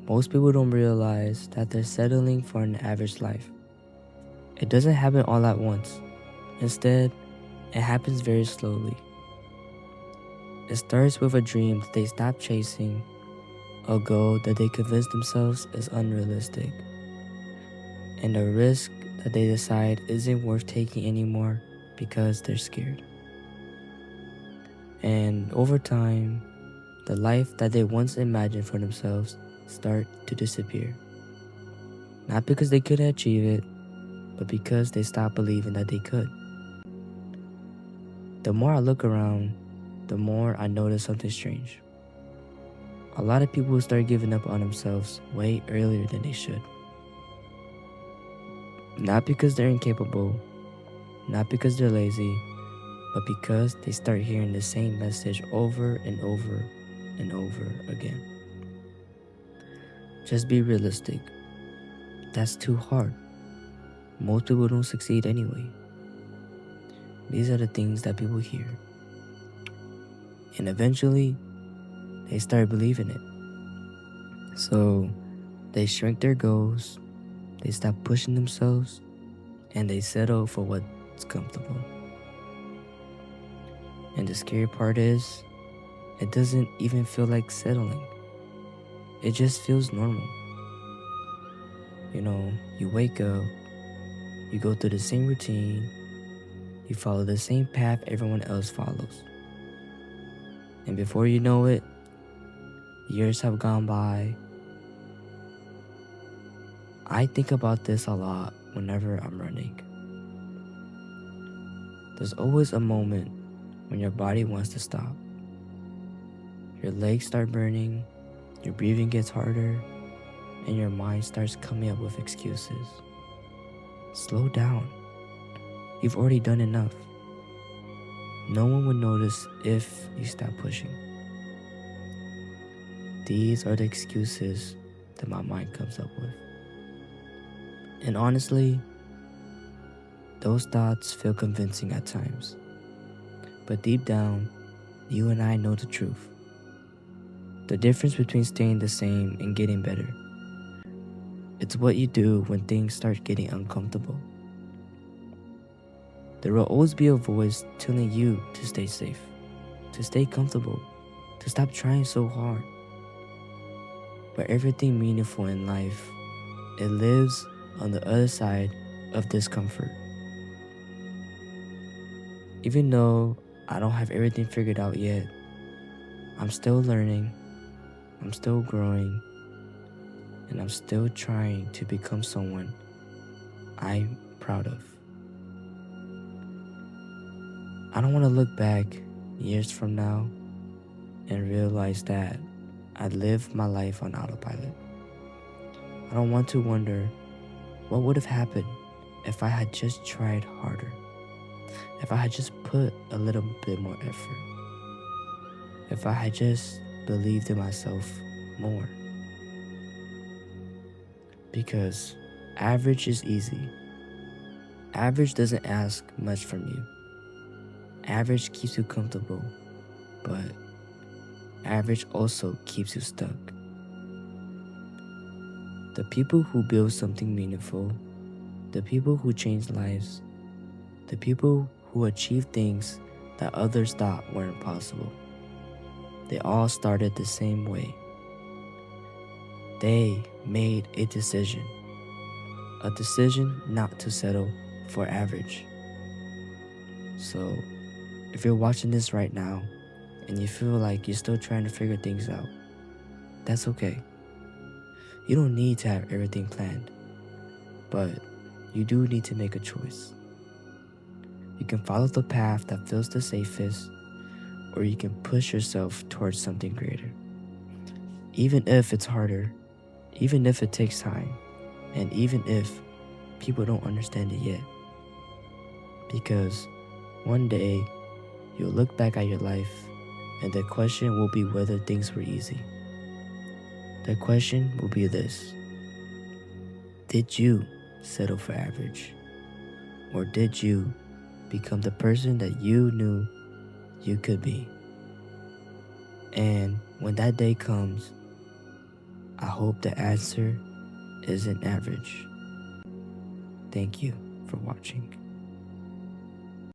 Most people don't realize that they're settling for an average life. It doesn't happen all at once. Instead, it happens very slowly. It starts with a dream that they stop chasing, a goal that they convince themselves is unrealistic, and a risk that they decide isn't worth taking anymore because they're scared. And over time, the life that they once imagined for themselves start to disappear. Not because they couldn't achieve it, but because they stopped believing that they could. The more I look around, the more I notice something strange. A lot of people start giving up on themselves way earlier than they should. Not because they're incapable, not because they're lazy, but because they start hearing the same message over and over and over again. Just be realistic. That's too hard. Most people don't succeed anyway. These are the things that people hear. And eventually, they start believing it. So, they shrink their goals, they stop pushing themselves, and they settle for what's comfortable. And the scary part is, it doesn't even feel like settling. It just feels normal. You wake up, you go through the same routine, you follow the same path everyone else follows. And before you know it, years have gone by. I think about this a lot whenever I'm running. There's always a moment when your body wants to stop. Your legs start burning, your breathing gets harder, and your mind starts coming up with excuses. Slow down. You've already done enough. No one would notice if you stop pushing. These are the excuses that my mind comes up with. And honestly, those thoughts feel convincing at times. But deep down, you and I know the truth. The difference between staying the same and getting better. It's what you do when things start getting uncomfortable. There will always be a voice telling you to stay safe, to stay comfortable, to stop trying so hard. But everything meaningful in life, it lives on the other side of discomfort. Even though I don't have everything figured out yet, I'm still learning, I'm still growing, and I'm still trying to become someone I'm proud of. I don't want to look back years from now and realize that I lived my life on autopilot. I don't want to wonder what would have happened if I had just tried harder, if I had just put a little bit more effort, if I had just believed in myself more. Because average is easy. Average doesn't ask much from you. Average keeps you comfortable, but average also keeps you stuck. The people who build something meaningful, the people who change lives, the people who achieve things that others thought weren't possible, they all started the same way. They made a decision not to settle for average. So, if you're watching this right now and you feel like you're still trying to figure things out, that's okay. You don't need to have everything planned, but you do need to make a choice. You can follow the path that feels the safest, or you can push yourself towards something greater. Even if it's harder, even if it takes time, and even if people don't understand it yet. Because one day, you'll look back at your life, and the question will be whether things were easy. The question will be this: did you settle for average? Or did you become the person that you knew you could be? And when that day comes, I hope the answer isn't average. Thank you for watching.